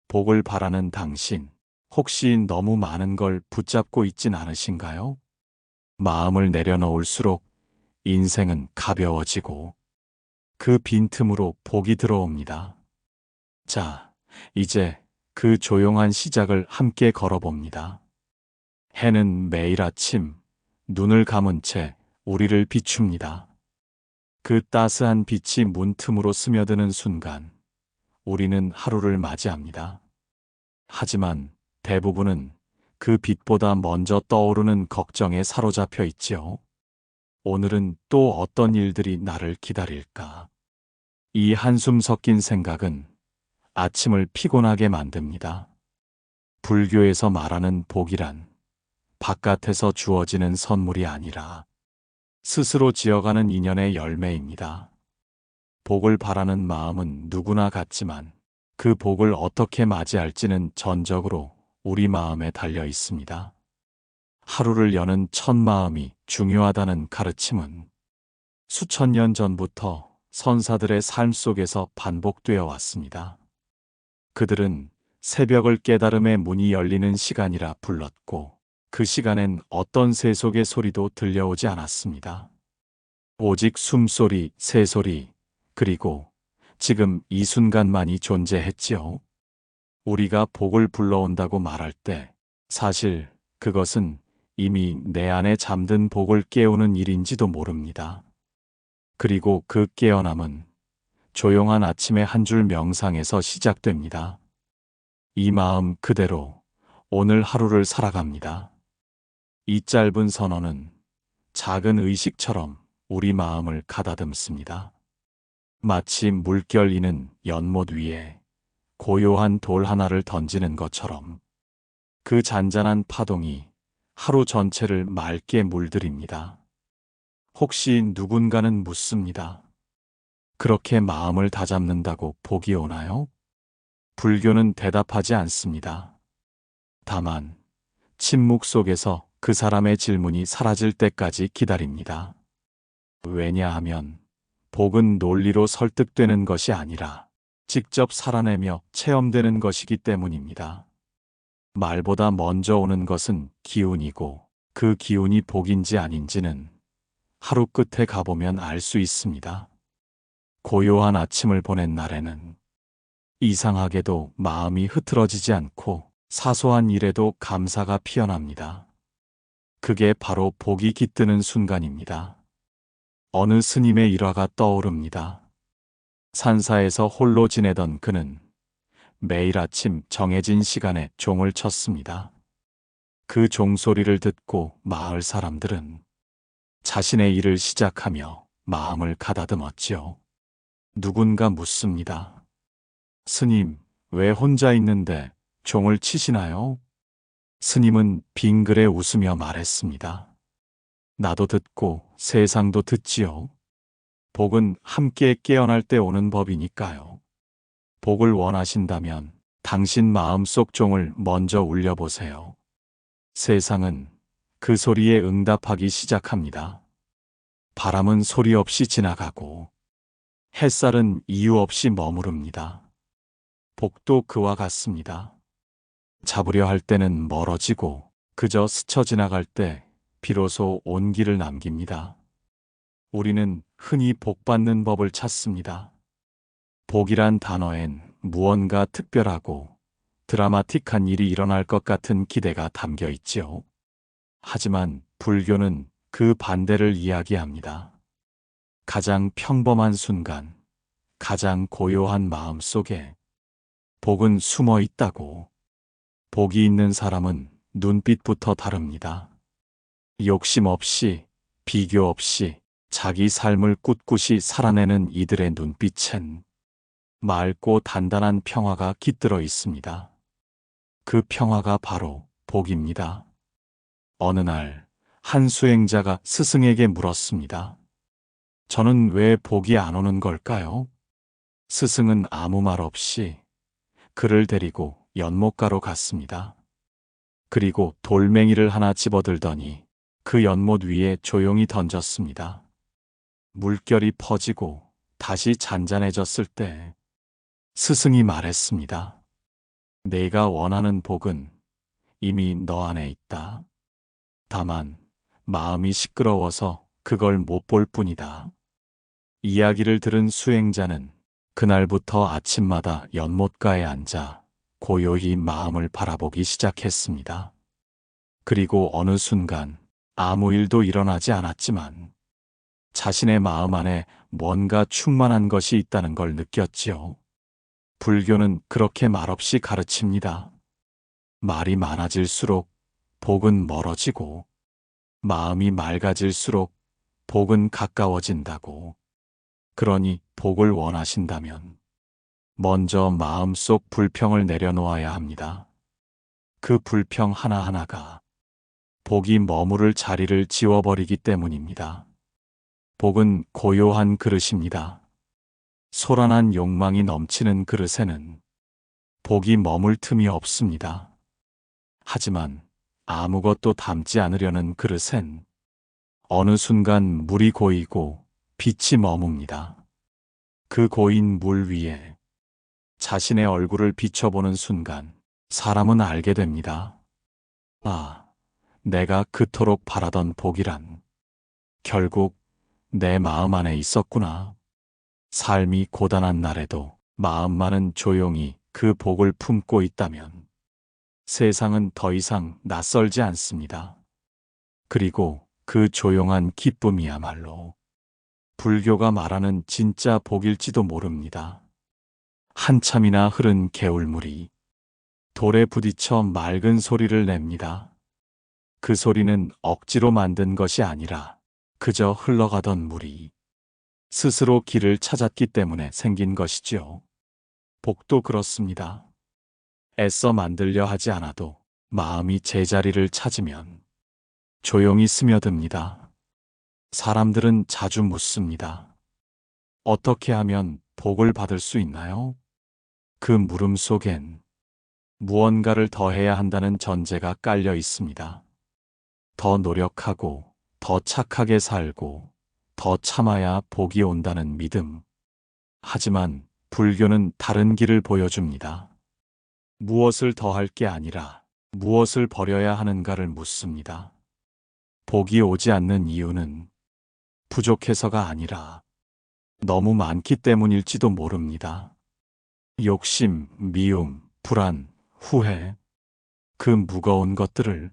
복을 바라는 당신, 혹시 너무 많은 걸 붙잡고 있진 않으신가요? 마음을 내려놓을수록 인생은 가벼워지고 그 빈틈으로 복이 들어옵니다. 자, 이제 그 조용한 시작을 함께 걸어봅니다. 해는 매일 아침 눈을 감은 채 우리를 비춥니다. 그 따스한 빛이 문틈으로 스며드는 순간 우리는 하루를 맞이합니다. 하지만 대부분은 그 빛보다 먼저 떠오르는 걱정에 사로잡혀 있지요. 오늘은 또 어떤 일들이 나를 기다릴까? 이 한숨 섞인 생각은 아침을 피곤하게 만듭니다. 불교에서 말하는 복이란 바깥에서 주어지는 선물이 아니라 스스로 지어가는 인연의 열매입니다. 복을 바라는 마음은 누구나 같지만 그 복을 어떻게 맞이할지는 전적으로 우리 마음에 달려 있습니다. 하루를 여는 첫 마음이 중요하다는 가르침은 수천 년 전부터 선사들의 삶 속에서 반복되어 왔습니다. 그들은 새벽을 깨달음의 문이 열리는 시간이라 불렀고 그 시간엔 어떤 새속의 소리도 들려오지 않았습니다. 오직 숨소리, 새소리, 그리고 지금 이 순간만이 존재했지요. 우리가 복을 불러온다고 말할 때 사실 그것은 이미 내 안에 잠든 복을 깨우는 일인지도 모릅니다. 그리고 그 깨어남은 조용한 아침의 한 줄 명상에서 시작됩니다. 이 마음 그대로 오늘 하루를 살아갑니다. 이 짧은 선언은 작은 의식처럼 우리 마음을 가다듬습니다. 마치 물결이는 연못 위에 고요한 돌 하나를 던지는 것처럼 그 잔잔한 파동이 하루 전체를 맑게 물들입니다. 혹시 누군가는 묻습니다. 그렇게 마음을 다잡는다고 복이 오나요? 불교는 대답하지 않습니다. 다만 침묵 속에서 그 사람의 질문이 사라질 때까지 기다립니다. 왜냐하면 복은 논리로 설득되는 것이 아니라 직접 살아내며 체험되는 것이기 때문입니다. 말보다 먼저 오는 것은 기운이고 그 기운이 복인지 아닌지는 하루 끝에 가보면 알 수 있습니다. 고요한 아침을 보낸 날에는 이상하게도 마음이 흐트러지지 않고 사소한 일에도 감사가 피어납니다. 그게 바로 복이 깃드는 순간입니다. 어느 스님의 일화가 떠오릅니다. 산사에서 홀로 지내던 그는 매일 아침 정해진 시간에 종을 쳤습니다. 그 종소리를 듣고 마을 사람들은 자신의 일을 시작하며 마음을 가다듬었지요. 누군가 묻습니다. 스님, 왜 혼자 있는데 종을 치시나요? 스님은 빙그레 웃으며 말했습니다. 나도 듣고 세상도 듣지요. 복은 함께 깨어날 때 오는 법이니까요. 복을 원하신다면 당신 마음속 종을 먼저 울려보세요. 세상은 그 소리에 응답하기 시작합니다. 바람은 소리 없이 지나가고 햇살은 이유 없이 머무릅니다. 복도 그와 같습니다. 잡으려 할 때는 멀어지고 그저 스쳐 지나갈 때 비로소 온기를 남깁니다. 우리는 흔히 복받는 법을 찾습니다. 복이란 단어엔 무언가 특별하고 드라마틱한 일이 일어날 것 같은 기대가 담겨 있지요. 하지만 불교는 그 반대를 이야기합니다. 가장 평범한 순간, 가장 고요한 마음 속에 복은 숨어 있다고. 복이 있는 사람은 눈빛부터 다릅니다. 욕심 없이, 비교 없이 자기 삶을 꿋꿋이 살아내는 이들의 눈빛엔 맑고 단단한 평화가 깃들어 있습니다. 그 평화가 바로 복입니다. 어느 날 한 수행자가 스승에게 물었습니다. 저는 왜 복이 안 오는 걸까요? 스승은 아무 말 없이 그를 데리고 연못가로 갔습니다. 그리고 돌멩이를 하나 집어들더니 그 연못 위에 조용히 던졌습니다. 물결이 퍼지고 다시 잔잔해졌을 때 스승이 말했습니다. 내가 원하는 복은 이미 너 안에 있다. 다만 마음이 시끄러워서 그걸 못 볼 뿐이다. 이야기를 들은 수행자는 그날부터 아침마다 연못가에 앉아 고요히 마음을 바라보기 시작했습니다. 그리고 어느 순간 아무 일도 일어나지 않았지만 자신의 마음 안에 뭔가 충만한 것이 있다는 걸 느꼈지요. 불교는 그렇게 말없이 가르칩니다. 말이 많아질수록 복은 멀어지고 마음이 맑아질수록 복은 가까워진다고. 그러니 복을 원하신다면 먼저 마음속 불평을 내려놓아야 합니다. 그 불평 하나하나가 복이 머무를 자리를 지워버리기 때문입니다. 복은 고요한 그릇입니다. 소란한 욕망이 넘치는 그릇에는 복이 머물 틈이 없습니다. 하지만 아무것도 담지 않으려는 그릇엔 어느 순간 물이 고이고 빛이 머뭅니다. 그 고인 물 위에 자신의 얼굴을 비춰보는 순간 사람은 알게 됩니다. 아, 내가 그토록 바라던 복이란 결국 내 마음 안에 있었구나. 삶이 고단한 날에도 마음만은 조용히 그 복을 품고 있다면 세상은 더 이상 낯설지 않습니다. 그리고 그 조용한 기쁨이야말로 불교가 말하는 진짜 복일지도 모릅니다. 한참이나 흐른 개울물이 돌에 부딪혀 맑은 소리를 냅니다. 그 소리는 억지로 만든 것이 아니라 그저 흘러가던 물이 스스로 길을 찾았기 때문에 생긴 것이지요. 복도 그렇습니다. 애써 만들려 하지 않아도 마음이 제자리를 찾으면 조용히 스며듭니다. 사람들은 자주 묻습니다. 어떻게 하면 복을 받을 수 있나요? 그 물음 속엔 무언가를 더 해야 한다는 전제가 깔려 있습니다. 더 노력하고, 더 착하게 살고, 더 참아야 복이 온다는 믿음. 하지만 불교는 다른 길을 보여줍니다. 무엇을 더할 게 아니라 무엇을 버려야 하는가를 묻습니다. 복이 오지 않는 이유는 부족해서가 아니라 너무 많기 때문일지도 모릅니다. 욕심, 미움, 불안, 후회, 그 무거운 것들을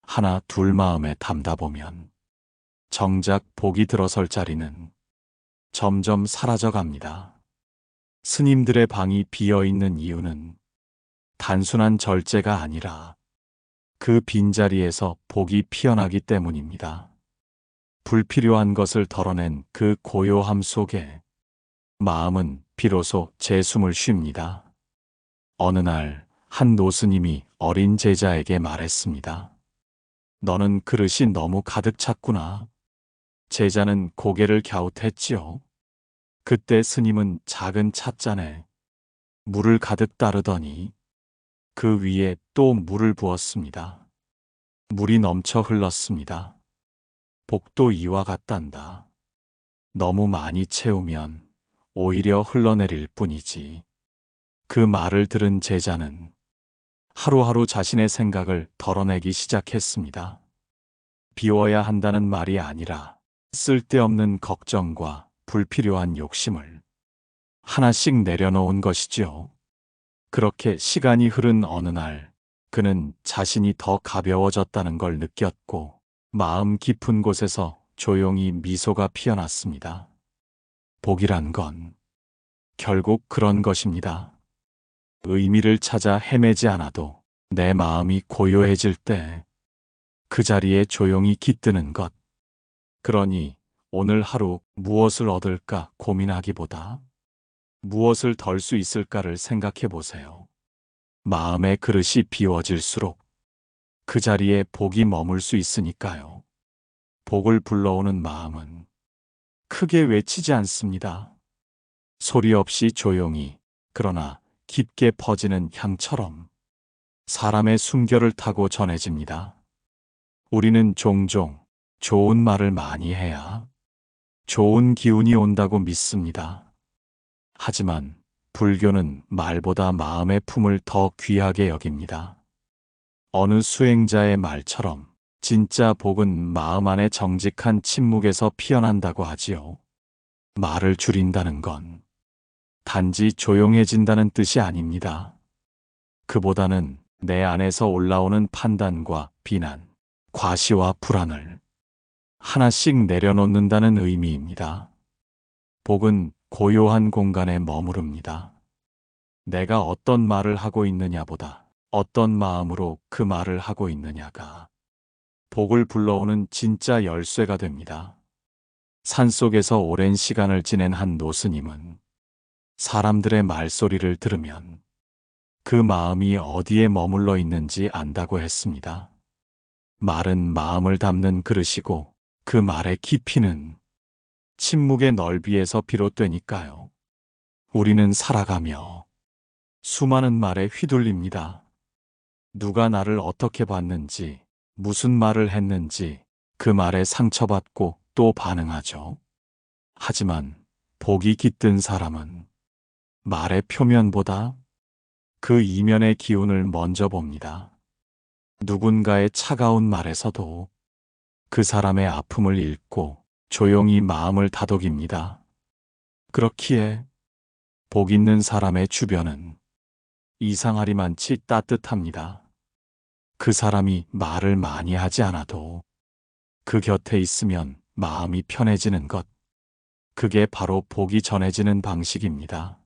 하나 둘 마음에 담다 보면 정작 복이 들어설 자리는 점점 사라져 갑니다. 스님들의 방이 비어 있는 이유는 단순한 절제가 아니라 그 빈자리에서 복이 피어나기 때문입니다. 불필요한 것을 덜어낸 그 고요함 속에 마음은 비로소 제 숨을 쉽니다. 어느 날 한 노스님이 어린 제자에게 말했습니다. 너는 그릇이 너무 가득 찼구나. 제자는 고개를 갸웃했지요. 그때 스님은 작은 찻잔에 물을 가득 따르더니 그 위에 또 물을 부었습니다. 물이 넘쳐 흘렀습니다. 복도 이와 같단다. 너무 많이 채우면 오히려 흘러내릴 뿐이지. 그 말을 들은 제자는 하루하루 자신의 생각을 덜어내기 시작했습니다. 비워야 한다는 말이 아니라 쓸데없는 걱정과 불필요한 욕심을 하나씩 내려놓은 것이지요. 그렇게 시간이 흐른 어느 날 그는 자신이 더 가벼워졌다는 걸 느꼈고 마음 깊은 곳에서 조용히 미소가 피어났습니다. 복이란 건 결국 그런 것입니다. 의미를 찾아 헤매지 않아도 내 마음이 고요해질 때 그 자리에 조용히 깃드는 것. 그러니 오늘 하루 무엇을 얻을까 고민하기보다 무엇을 덜 수 있을까를 생각해 보세요. 마음의 그릇이 비워질수록 그 자리에 복이 머물 수 있으니까요. 복을 불러오는 마음은 크게 외치지 않습니다. 소리 없이 조용히, 그러나 깊게 퍼지는 향처럼 사람의 숨결을 타고 전해집니다. 우리는 종종 좋은 말을 많이 해야 좋은 기운이 온다고 믿습니다. 하지만 불교는 말보다 마음의 품을 더 귀하게 여깁니다. 어느 수행자의 말처럼 진짜 복은 마음 안의 정직한 침묵에서 피어난다고 하지요. 말을 줄인다는 건 단지 조용해진다는 뜻이 아닙니다. 그보다는 내 안에서 올라오는 판단과 비난, 과시와 불안을 하나씩 내려놓는다는 의미입니다. 복은 고요한 공간에 머무릅니다. 내가 어떤 말을 하고 있느냐보다 어떤 마음으로 그 말을 하고 있느냐가 복을 불러오는 진짜 열쇠가 됩니다. 산속에서 오랜 시간을 지낸 한 노스님은 사람들의 말소리를 들으면 그 마음이 어디에 머물러 있는지 안다고 했습니다. 말은 마음을 담는 그릇이고 그 말의 깊이는 침묵의 넓이에서 비롯되니까요. 우리는 살아가며 수많은 말에 휘둘립니다. 누가 나를 어떻게 봤는지, 무슨 말을 했는지 그 말에 상처받고 또 반응하죠. 하지만 복이 깃든 사람은 말의 표면보다 그 이면의 기운을 먼저 봅니다. 누군가의 차가운 말에서도 그 사람의 아픔을 읽고 조용히 마음을 다독입니다. 그렇기에 복 있는 사람의 주변은 이상하리만치 따뜻합니다. 그 사람이 말을 많이 하지 않아도 그 곁에 있으면 마음이 편해지는 것. 그게 바로 복이 전해지는 방식입니다.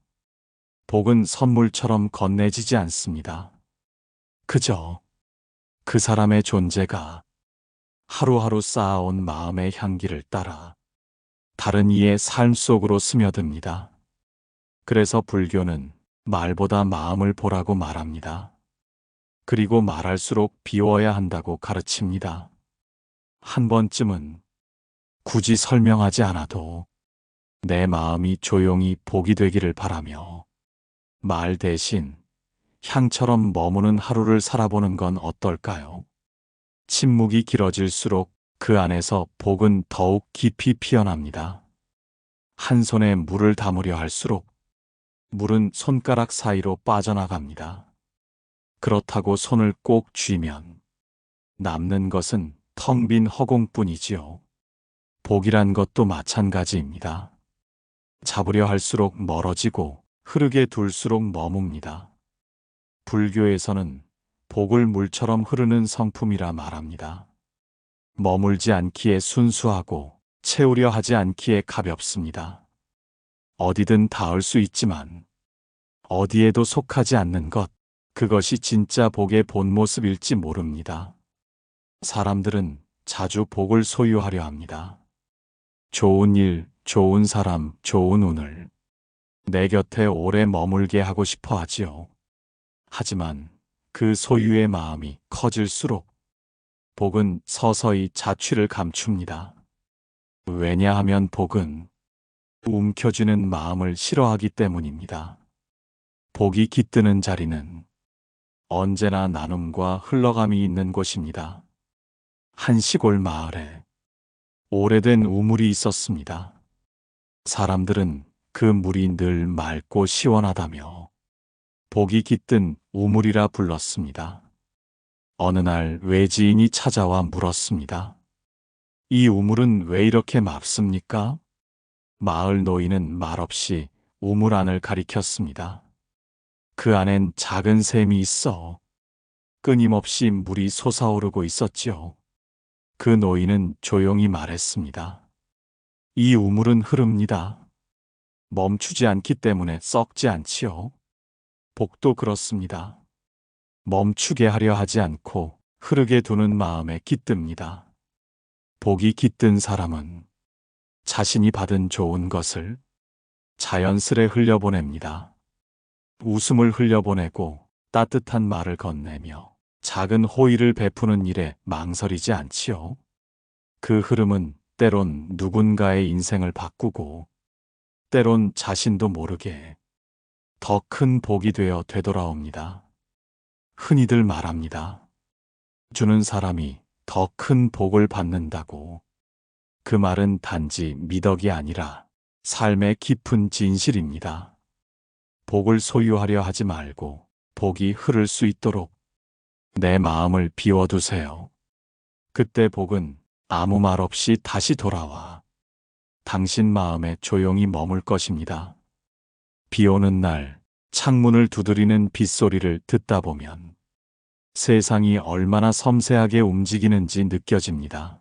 복은 선물처럼 건네지지 않습니다. 그저 그 사람의 존재가 하루하루 쌓아온 마음의 향기를 따라 다른 이의 삶 속으로 스며듭니다. 그래서 불교는 말보다 마음을 보라고 말합니다. 그리고 말할수록 비워야 한다고 가르칩니다. 한 번쯤은 굳이 설명하지 않아도 내 마음이 조용히 복이 되기를 바라며 말 대신 향처럼 머무는 하루를 살아보는 건 어떨까요? 침묵이 길어질수록 그 안에서 복은 더욱 깊이 피어납니다. 한 손에 물을 담으려 할수록 물은 손가락 사이로 빠져나갑니다. 그렇다고 손을 꼭 쥐면 남는 것은 텅 빈 허공뿐이지요. 복이란 것도 마찬가지입니다. 잡으려 할수록 멀어지고 흐르게 둘수록 머뭅니다. 불교에서는 복을 물처럼 흐르는 성품이라 말합니다. 머물지 않기에 순수하고 채우려 하지 않기에 가볍습니다. 어디든 닿을 수 있지만 어디에도 속하지 않는 것, 그것이 진짜 복의 본 모습일지 모릅니다. 사람들은 자주 복을 소유하려 합니다. 좋은 일, 좋은 사람, 좋은 운을 내 곁에 오래 머물게 하고 싶어 하지요. 하지만 그 소유의 마음이 커질수록 복은 서서히 자취를 감춥니다. 왜냐하면 복은 움켜쥐는 마음을 싫어하기 때문입니다. 복이 깃드는 자리는 언제나 나눔과 흘러감이 있는 곳입니다. 한 시골 마을에 오래된 우물이 있었습니다. 사람들은 그 물이 늘 맑고 시원하다며 복이 깃든 우물이라 불렀습니다. 어느 날 외지인이 찾아와 물었습니다. 이 우물은 왜 이렇게 맑습니까? 마을 노인은 말없이 우물 안을 가리켰습니다. 그 안엔 작은 샘이 있어 끊임없이 물이 솟아오르고 있었지요. 그 노인은 조용히 말했습니다. 이 우물은 흐릅니다. 멈추지 않기 때문에 썩지 않지요. 복도 그렇습니다. 멈추게 하려 하지 않고 흐르게 두는 마음에 깃듭니다. 복이 깃든 사람은 자신이 받은 좋은 것을 자연스레 흘려보냅니다. 웃음을 흘려보내고 따뜻한 말을 건네며 작은 호의를 베푸는 일에 망설이지 않지요. 그 흐름은 때론 누군가의 인생을 바꾸고 때론 자신도 모르게 더 큰 복이 되어 되돌아옵니다. 흔히들 말합니다. 주는 사람이 더 큰 복을 받는다고. 그 말은 단지 미덕이 아니라 삶의 깊은 진실입니다. 복을 소유하려 하지 말고 복이 흐를 수 있도록 내 마음을 비워두세요. 그때 복은 아무 말 없이 다시 돌아와 당신 마음에 조용히 머물 것입니다. 비 오는 날 창문을 두드리는 빗소리를 듣다 보면 세상이 얼마나 섬세하게 움직이는지 느껴집니다.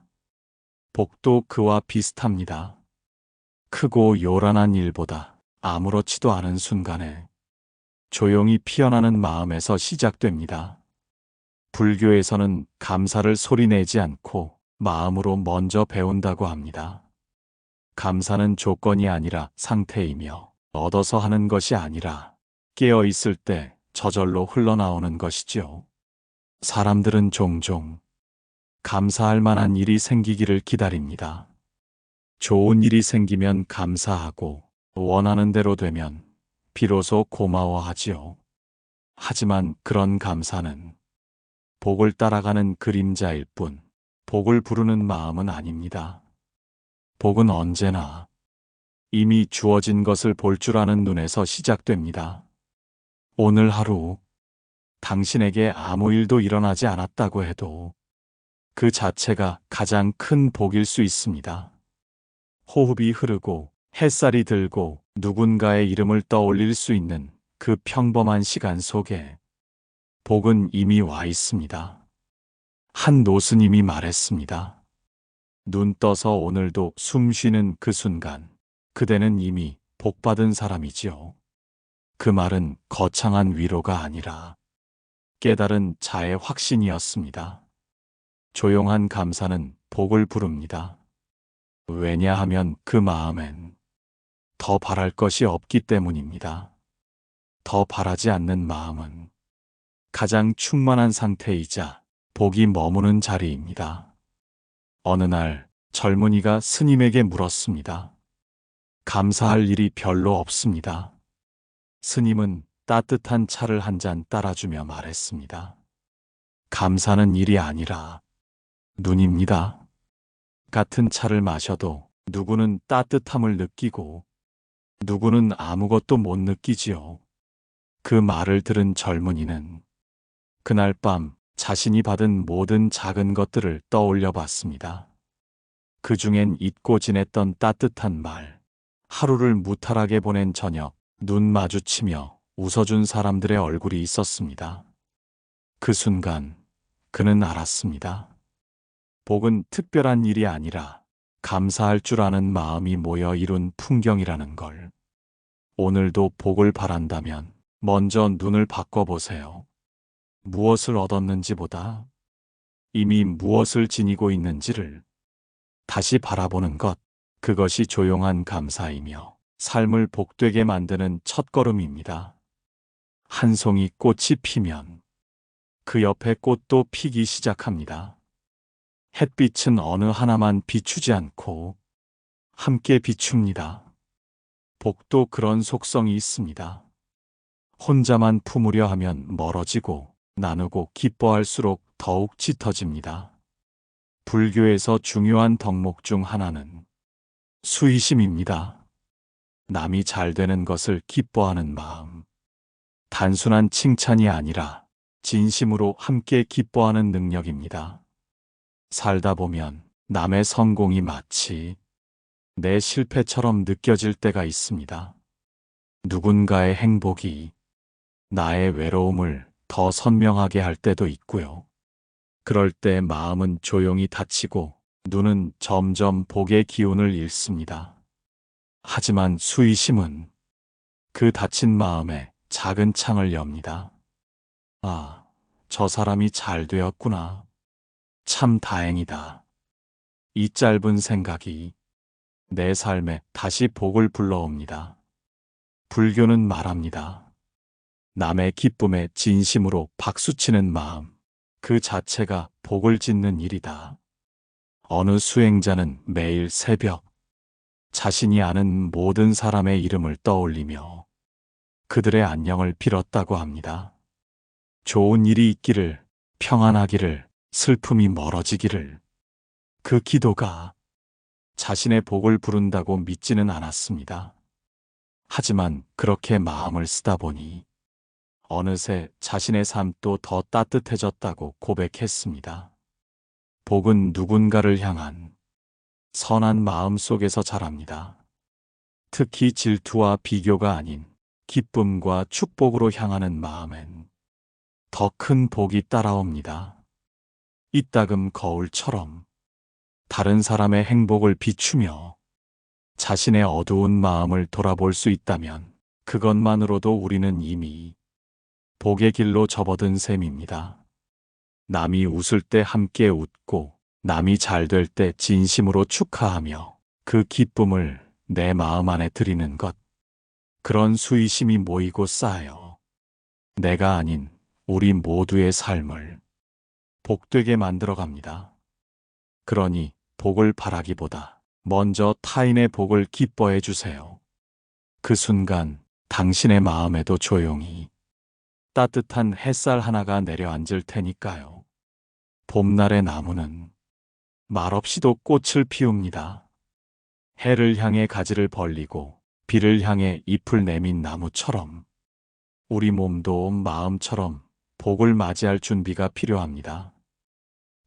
복도 그와 비슷합니다. 크고 요란한 일보다 아무렇지도 않은 순간에 조용히 피어나는 마음에서 시작됩니다. 불교에서는 감사를 소리내지 않고 마음으로 먼저 배운다고 합니다. 감사는 조건이 아니라 상태이며 얻어서 하는 것이 아니라 깨어 있을 때 저절로 흘러나오는 것이지요. 사람들은 종종 감사할 만한 일이 생기기를 기다립니다. 좋은 일이 생기면 감사하고 원하는 대로 되면 비로소 고마워하지요. 하지만 그런 감사는 복을 따라가는 그림자일 뿐 복을 부르는 마음은 아닙니다. 복은 언제나 이미 주어진 것을 볼 줄 아는 눈에서 시작됩니다. 오늘 하루 당신에게 아무 일도 일어나지 않았다고 해도 그 자체가 가장 큰 복일 수 있습니다. 호흡이 흐르고 햇살이 들고 누군가의 이름을 떠올릴 수 있는 그 평범한 시간 속에 복은 이미 와 있습니다. 한 노스님이 말했습니다. 눈 떠서 오늘도 숨 쉬는 그 순간 그대는 이미 복받은 사람이지요. 그 말은 거창한 위로가 아니라 깨달은 자의 확신이었습니다. 조용한 감사는 복을 부릅니다. 왜냐하면 그 마음엔 더 바랄 것이 없기 때문입니다. 더 바라지 않는 마음은 가장 충만한 상태이자 복이 머무는 자리입니다. 어느 날 젊은이가 스님에게 물었습니다. 감사할 일이 별로 없습니다. 스님은 따뜻한 차를 한 잔 따라주며 말했습니다. 감사는 일이 아니라 눈입니다. 같은 차를 마셔도 누구는 따뜻함을 느끼고 누구는 아무것도 못 느끼지요. 그 말을 들은 젊은이는 그날 밤 자신이 받은 모든 작은 것들을 떠올려 봤습니다. 그 중엔 잊고 지냈던 따뜻한 말, 하루를 무탈하게 보낸 저녁, 눈 마주치며 웃어준 사람들의 얼굴이 있었습니다. 그 순간 그는 알았습니다. 복은 특별한 일이 아니라 감사할 줄 아는 마음이 모여 이룬 풍경이라는 걸. 오늘도 복을 바란다면 먼저 눈을 바꿔보세요. 무엇을 얻었는지보다 이미 무엇을 지니고 있는지를 다시 바라보는 것, 그것이 조용한 감사이며 삶을 복되게 만드는 첫걸음입니다. 한 송이 꽃이 피면 그 옆에 꽃도 피기 시작합니다. 햇빛은 어느 하나만 비추지 않고 함께 비춥니다. 복도 그런 속성이 있습니다. 혼자만 품으려 하면 멀어지고 나누고 기뻐할수록 더욱 짙어집니다. 불교에서 중요한 덕목 중 하나는 수의심입니다. 남이 잘 되는 것을 기뻐하는 마음. 단순한 칭찬이 아니라 진심으로 함께 기뻐하는 능력입니다. 살다 보면 남의 성공이 마치 내 실패처럼 느껴질 때가 있습니다. 누군가의 행복이 나의 외로움을 더 선명하게 할 때도 있고요. 그럴 때 마음은 조용히 닫히고 눈은 점점 복의 기운을 잃습니다. 하지만 수의심은 그 닫힌 마음에 작은 창을 엽니다. 아, 저 사람이 잘 되었구나. 참 다행이다. 이 짧은 생각이 내 삶에 다시 복을 불러옵니다. 불교는 말합니다. 남의 기쁨에 진심으로 박수치는 마음, 그 자체가 복을 짓는 일이다. 어느 수행자는 매일 새벽 자신이 아는 모든 사람의 이름을 떠올리며 그들의 안녕을 빌었다고 합니다. 좋은 일이 있기를, 평안하기를, 슬픔이 멀어지기를. 그 기도가 자신의 복을 부른다고 믿지는 않았습니다. 하지만 그렇게 마음을 쓰다 보니 어느새 자신의 삶도 더 따뜻해졌다고 고백했습니다. 복은 누군가를 향한 선한 마음 속에서 자랍니다. 특히 질투와 비교가 아닌 기쁨과 축복으로 향하는 마음엔 더 큰 복이 따라옵니다. 이따금 거울처럼 다른 사람의 행복을 비추며 자신의 어두운 마음을 돌아볼 수 있다면 그것만으로도 우리는 이미 복의 길로 접어든 셈입니다. 남이 웃을 때 함께 웃고 남이 잘 될 때 진심으로 축하하며 그 기쁨을 내 마음 안에 드리는 것. 그런 수의심이 모이고 쌓여 내가 아닌 우리 모두의 삶을 복되게 만들어 갑니다. 그러니 복을 바라기보다 먼저 타인의 복을 기뻐해 주세요. 그 순간 당신의 마음에도 조용히 따뜻한 햇살 하나가 내려앉을 테니까요. 봄날의 나무는 말없이도 꽃을 피웁니다. 해를 향해 가지를 벌리고 비를 향해 잎을 내민 나무처럼 우리 몸도 마음처럼 복을 맞이할 준비가 필요합니다.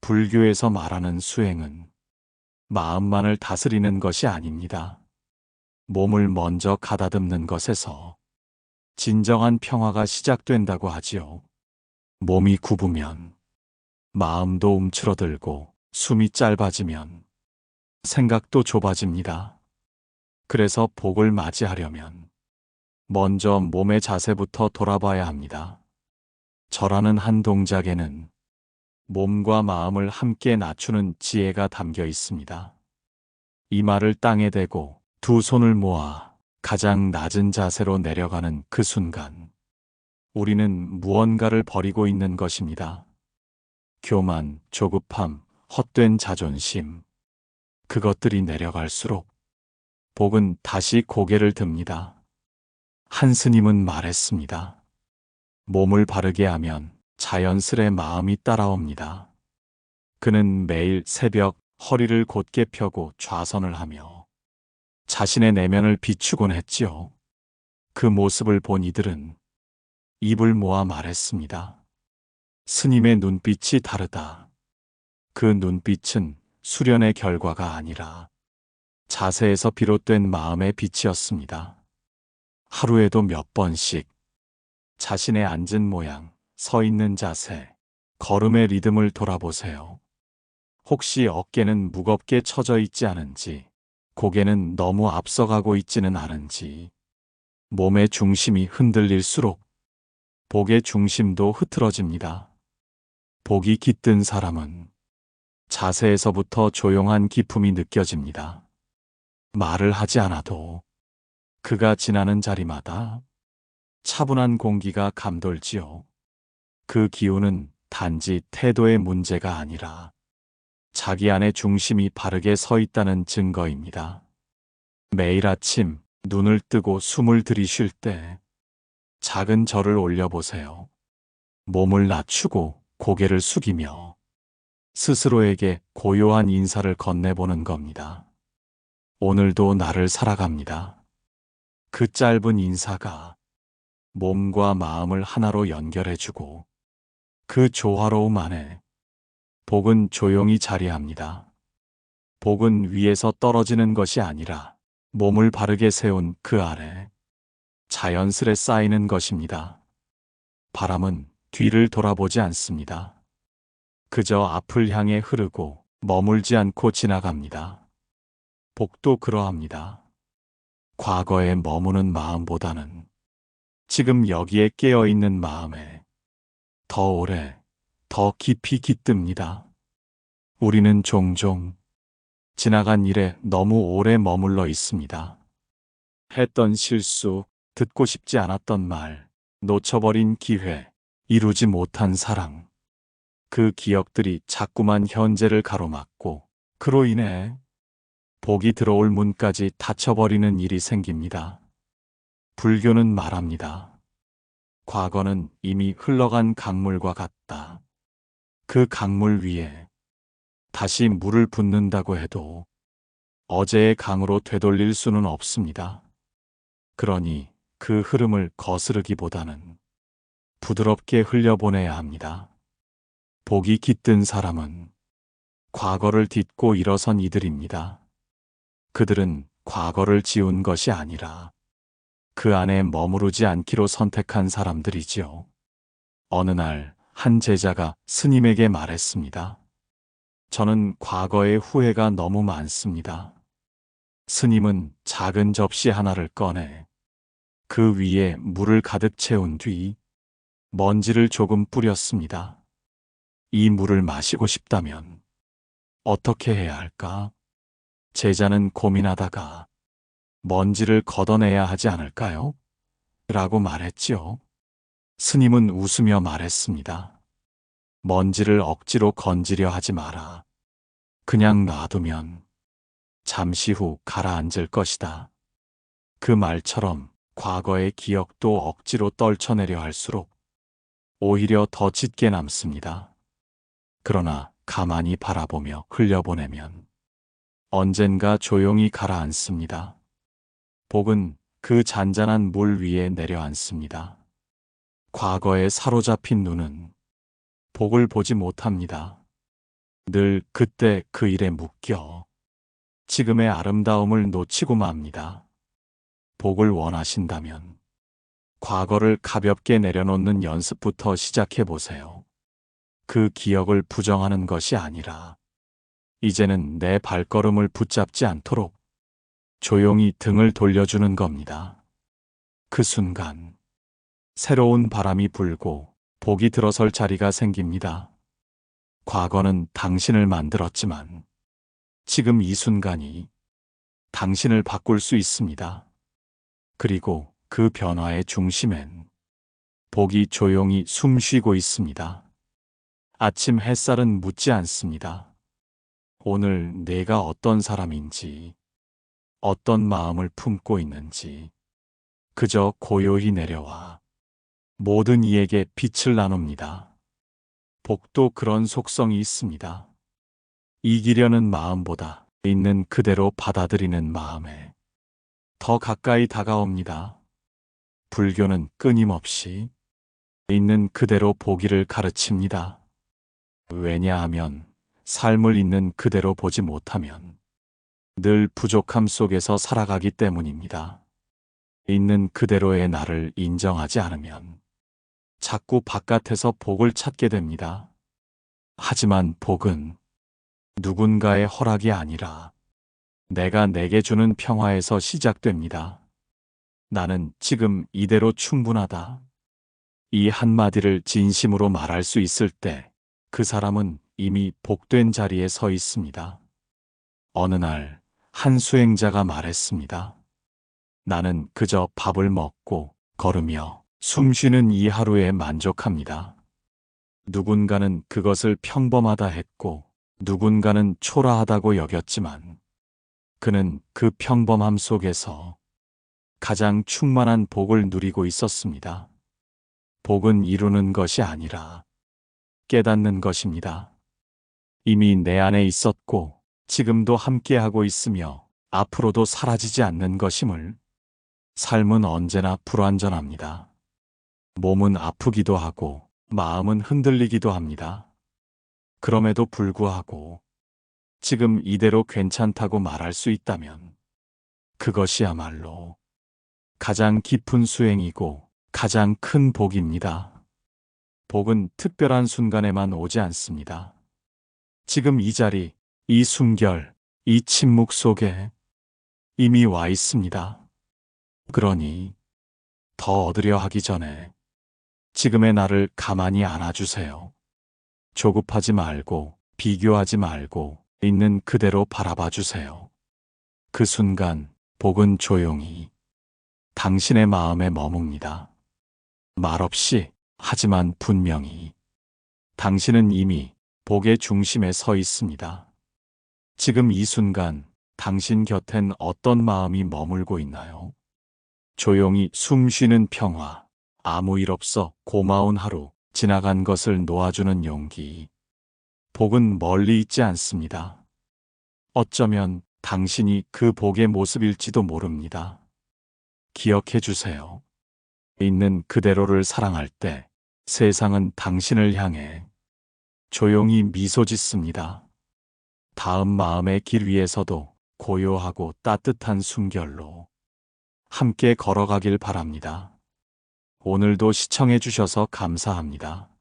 불교에서 말하는 수행은 마음만을 다스리는 것이 아닙니다. 몸을 먼저 가다듬는 것에서 진정한 평화가 시작된다고 하지요. 몸이 굽으면 마음도 움츠러들고 숨이 짧아지면 생각도 좁아집니다. 그래서 복을 맞이하려면 먼저 몸의 자세부터 돌아봐야 합니다. 절하는 한 동작에는 몸과 마음을 함께 낮추는 지혜가 담겨 있습니다. 이마를 땅에 대고 두 손을 모아 가장 낮은 자세로 내려가는 그 순간 우리는 무언가를 버리고 있는 것입니다. 교만, 조급함, 헛된 자존심. 그것들이 내려갈수록 복은 다시 고개를 듭니다. 한 스님은 말했습니다. 몸을 바르게 하면 자연스레 마음이 따라옵니다. 그는 매일 새벽 허리를 곧게 펴고 좌선을 하며 자신의 내면을 비추곤 했지요. 그 모습을 본 이들은 입을 모아 말했습니다. 스님의 눈빛이 다르다. 그 눈빛은 수련의 결과가 아니라 자세에서 비롯된 마음의 빛이었습니다. 하루에도 몇 번씩 자신의 앉은 모양, 서 있는 자세, 걸음의 리듬을 돌아보세요. 혹시 어깨는 무겁게 처져 있지 않은지, 고개는 너무 앞서가고 있지는 않은지, 몸의 중심이 흔들릴수록 복의 중심도 흐트러집니다. 복이 깃든 사람은 자세에서부터 조용한 기품이 느껴집니다. 말을 하지 않아도 그가 지나는 자리마다 차분한 공기가 감돌지요. 그 기운은 단지 태도의 문제가 아니라 자기 안의 중심이 바르게 서 있다는 증거입니다. 매일 아침 눈을 뜨고 숨을 들이쉴 때 작은 절을 올려보세요. 몸을 낮추고 고개를 숙이며 스스로에게 고요한 인사를 건네보는 겁니다. 오늘도 나를 살아갑니다. 그 짧은 인사가 몸과 마음을 하나로 연결해주고 그 조화로움 안에 복은 조용히 자리합니다. 복은 위에서 떨어지는 것이 아니라 몸을 바르게 세운 그 아래 자연스레 쌓이는 것입니다. 바람은 뒤를 돌아보지 않습니다. 그저 앞을 향해 흐르고 머물지 않고 지나갑니다. 복도 그러합니다. 과거에 머무는 마음보다는 지금 여기에 깨어있는 마음에 더 오래, 더 깊이 깃듭니다. 우리는 종종 지나간 일에 너무 오래 머물러 있습니다. 했던 실수, 듣고 싶지 않았던 말, 놓쳐버린 기회, 이루지 못한 사랑. 그 기억들이 자꾸만 현재를 가로막고 그로 인해 복이 들어올 문까지 닫혀버리는 일이 생깁니다. 불교는 말합니다. 과거는 이미 흘러간 강물과 같다. 그 강물 위에 다시 물을 붓는다고 해도 어제의 강으로 되돌릴 수는 없습니다. 그러니 그 흐름을 거스르기보다는 부드럽게 흘려보내야 합니다. 복이 깃든 사람은 과거를 딛고 일어선 이들입니다. 그들은 과거를 지운 것이 아니라 그 안에 머무르지 않기로 선택한 사람들이지요. 어느 날 한 제자가 스님에게 말했습니다. 저는 과거의 후회가 너무 많습니다. 스님은 작은 접시 하나를 꺼내 그 위에 물을 가득 채운 뒤 먼지를 조금 뿌렸습니다. 이 물을 마시고 싶다면 어떻게 해야 할까? 제자는 고민하다가 먼지를 걷어내야 하지 않을까요? 라고 말했지요. 스님은 웃으며 말했습니다. 먼지를 억지로 건지려 하지 마라. 그냥 놔두면 잠시 후 가라앉을 것이다. 그 말처럼 과거의 기억도 억지로 떨쳐내려 할수록 오히려 더 짙게 남습니다. 그러나 가만히 바라보며 흘려보내면 언젠가 조용히 가라앉습니다. 복은 그 잔잔한 물 위에 내려앉습니다. 과거에 사로잡힌 눈은 복을 보지 못합니다. 늘 그때 그 일에 묶여 지금의 아름다움을 놓치고 맙니다. 복을 원하신다면 과거를 가볍게 내려놓는 연습부터 시작해 보세요. 그 기억을 부정하는 것이 아니라 이제는 내 발걸음을 붙잡지 않도록 조용히 등을 돌려주는 겁니다. 그 순간 새로운 바람이 불고 복이 들어설 자리가 생깁니다. 과거는 당신을 만들었지만 지금 이 순간이 당신을 바꿀 수 있습니다. 그리고 그 변화의 중심엔 복이 조용히 숨 쉬고 있습니다. 아침 햇살은 묻지 않습니다. 오늘 내가 어떤 사람인지, 어떤 마음을 품고 있는지 그저 고요히 내려와 모든 이에게 빛을 나눕니다. 복도 그런 속성이 있습니다. 이기려는 마음보다 있는 그대로 받아들이는 마음에 더 가까이 다가옵니다. 불교는 끊임없이 있는 그대로 보기를 가르칩니다. 왜냐하면 삶을 있는 그대로 보지 못하면 늘 부족함 속에서 살아가기 때문입니다. 있는 그대로의 나를 인정하지 않으면 자꾸 바깥에서 복을 찾게 됩니다. 하지만 복은 누군가의 허락이 아니라 내가 내게 주는 평화에서 시작됩니다. 나는 지금 이대로 충분하다. 이 한마디를 진심으로 말할 수 있을 때 그 사람은 이미 복된 자리에 서 있습니다. 어느 날 한 수행자가 말했습니다. 나는 그저 밥을 먹고 걸으며 숨 쉬는 이 하루에 만족합니다. 누군가는 그것을 평범하다 했고 누군가는 초라하다고 여겼지만 그는 그 평범함 속에서 가장 충만한 복을 누리고 있었습니다. 복은 이루는 것이 아니라 깨닫는 것입니다. 이미 내 안에 있었고 지금도 함께하고 있으며 앞으로도 사라지지 않는 것임을. 삶은 언제나 불완전합니다. 몸은 아프기도 하고 마음은 흔들리기도 합니다. 그럼에도 불구하고 지금 이대로 괜찮다고 말할 수 있다면 그것이야말로 가장 깊은 수행이고 가장 큰 복입니다. 복은 특별한 순간에만 오지 않습니다. 지금 이 자리, 이 숨결, 이 침묵 속에 이미 와 있습니다. 그러니 더 얻으려 하기 전에 지금의 나를 가만히 안아주세요. 조급하지 말고 비교하지 말고 있는 그대로 바라봐 주세요. 그 순간 복은 조용히 당신의 마음에 머뭅니다. 말없이 하지만 분명히 당신은 이미 복의 중심에 서 있습니다. 지금 이 순간 당신 곁엔 어떤 마음이 머물고 있나요? 조용히 숨 쉬는 평화, 아무 일 없어 고마운 하루, 지나간 것을 놓아주는 용기. 복은 멀리 있지 않습니다. 어쩌면 당신이 그 복의 모습일지도 모릅니다. 기억해 주세요. 있는 그대로를 사랑할 때 세상은 당신을 향해 조용히 미소 짓습니다. 다음 마음의 길 위에서도 고요하고 따뜻한 숨결로 함께 걸어가길 바랍니다. 오늘도 시청해 주셔서 감사합니다.